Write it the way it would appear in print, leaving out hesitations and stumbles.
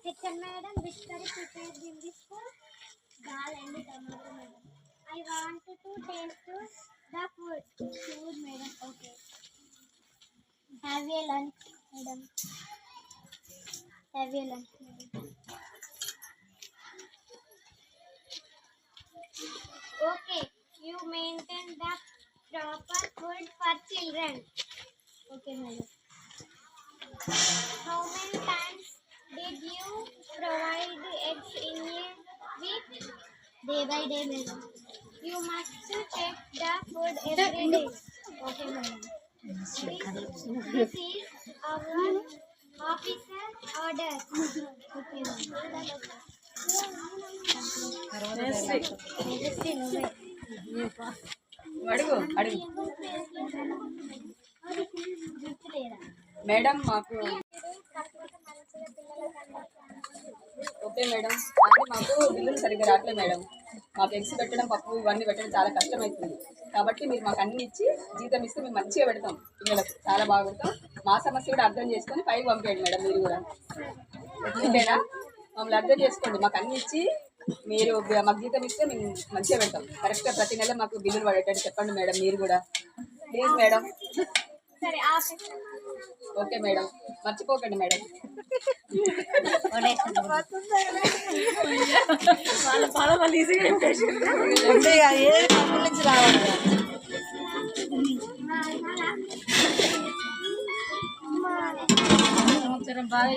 Kitchen madam, which curry prepared in this food? Dal and tomato madam. I want to taste the food. Food madam, okay. Have a lunch madam. Have a lunch madam. Okay, you maintain the proper food for children. Okay madam. How many times did you provide eggs in a week? Day by day, madam. You must check the food every day. Okay, madam. This is our officer order. Okay, madam. అడుగు అడుగు madam మాకు okay madam అంటే మాకు బిల్లులు సరిగ్గా రావట్లేదు madam. మాకు eggs పెట్టడం పప్పు ఇవన్నీ పెట్టడం చాలా కష్టమవుతుంది. కాబట్టి మీరు మాకు అన్ని ఇచ్చి జీతం ఇస్తే మేము మంచిగా పెడతాం, పిల్లలకు చాలా బాగా పెడతాం. మా సమస్య కూడా అర్థం చేసుకొని పైకి పంపేయండి మేడం. మీరు కూడా ఓకేనా, మమ్మల్ని అర్థం చేసుకోండి. మాకు అన్ని ఇచ్చి మీరు మాకు జీతం ఇస్తే మేము మంచిగా పెడతాం. కరెక్ట్గా ప్రతి నెల మాకు బిల్లులు పడేటట్టు చెప్పండి మేడం. మీరు కూడా ప్లీజ్ మేడం. ఓకే మేడం, మర్చిపోకండి మేడం. బాగా